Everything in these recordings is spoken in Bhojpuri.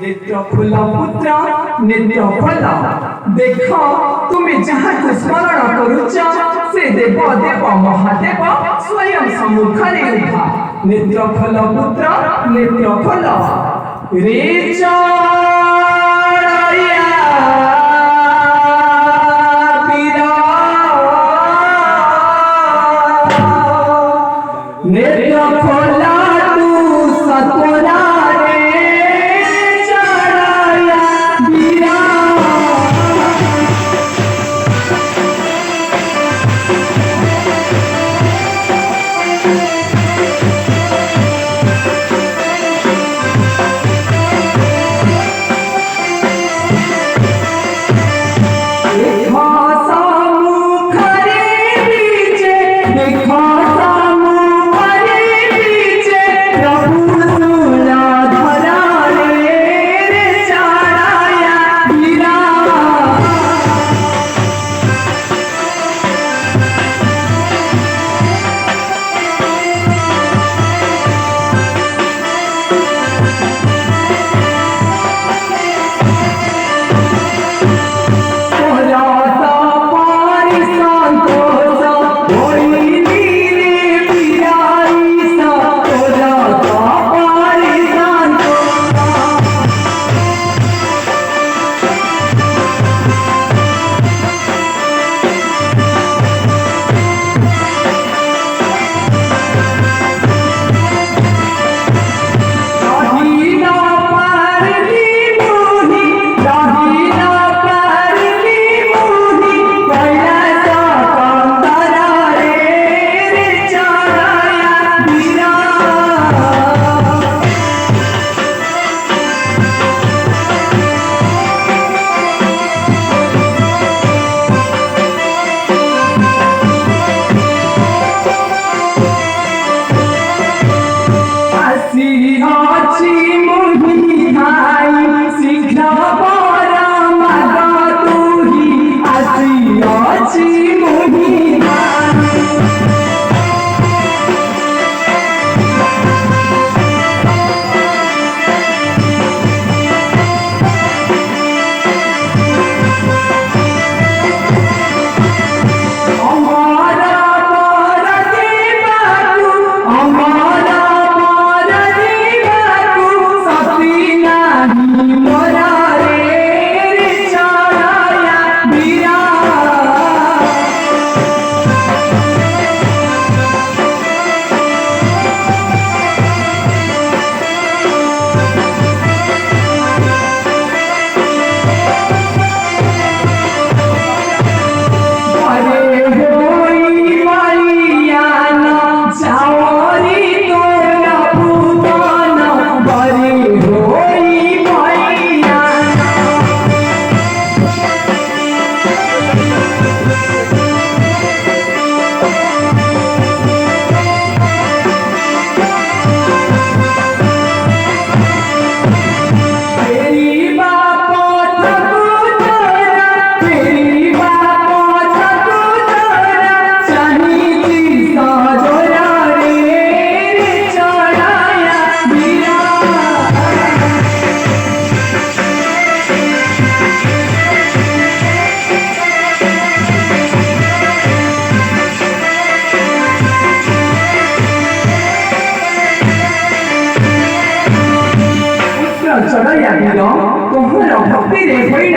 नेत्र फुल पुत्र नेत्र फल देख तुम्हें जहाँ को स्मरण करुच से देव देव महादेव स्वयं सम्मुखरे उभा नेत्र फल पुत्र नेत्र फल रे नेत्र फला तू सतोरा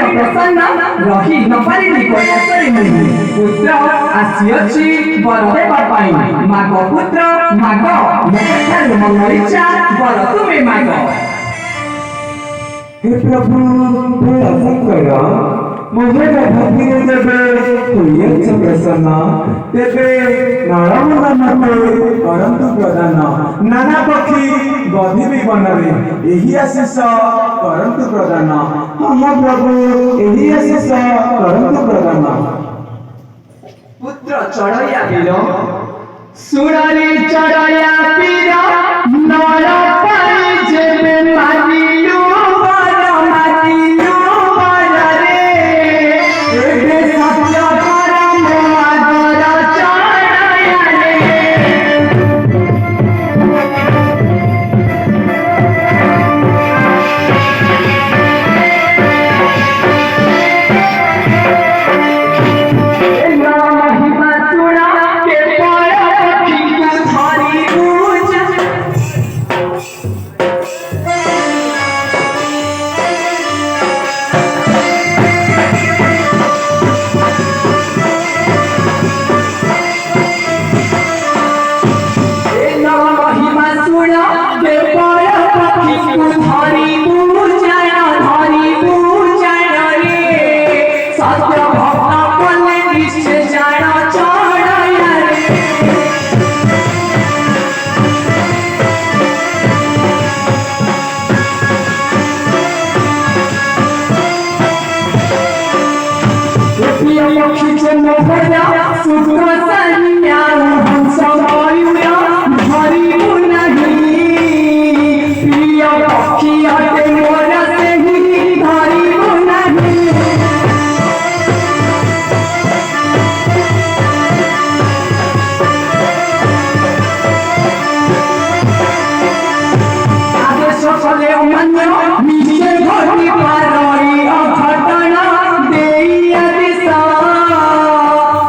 प्रसन्न रही न पारिली कन्यासरी मुनि पुत्र आसिअछि बर देवा पाई माग पुत्र माग मोठारु मंगल इच्छा बर तुमे माग हे प्रभु हे शंकर मुझे भक्ति जब तुयच प्रसन्न तेरे नारायण परंतु प्रदान नाना पक्षी गधि भी बनवे यही आशीष परंतु प्रदान हम प्रभु यही आशीष परंतु प्रदान पुत्र चढ़या पीर सुररी चढ़या पीर नर पाई जेबे मारिलु बर मारिलु बर रे एबे सत्य परम आदर चढ़या रे सुख सन्या हंस मयूर धरिबु नहीं प्रिय पक्षी हटे मोर सेहि धरिबु नहीं आदेश कले मान्य निजे घटी पारई अघटना देई आदेश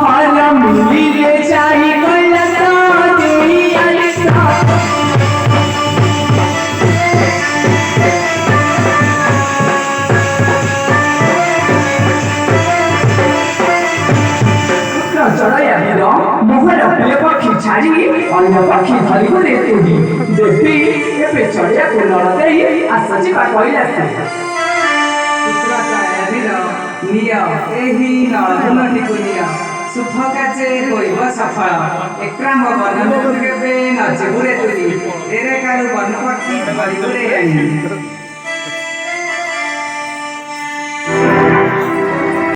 हर मिलिले चाहि कैलास देई आदेश चढ़ाया वीर मोहर प्रिय पक्षी छाड़ी अन्य पक्षी धरिगले तुही देवी एबे चढ़िया को लड़ देई आसजिबा कैलास निय एही नळधनटीको निय सुख काचे होइब सफल एक्राम बन केबे नजिबुरे तुली एरे कालु बन पक्षी धरिगले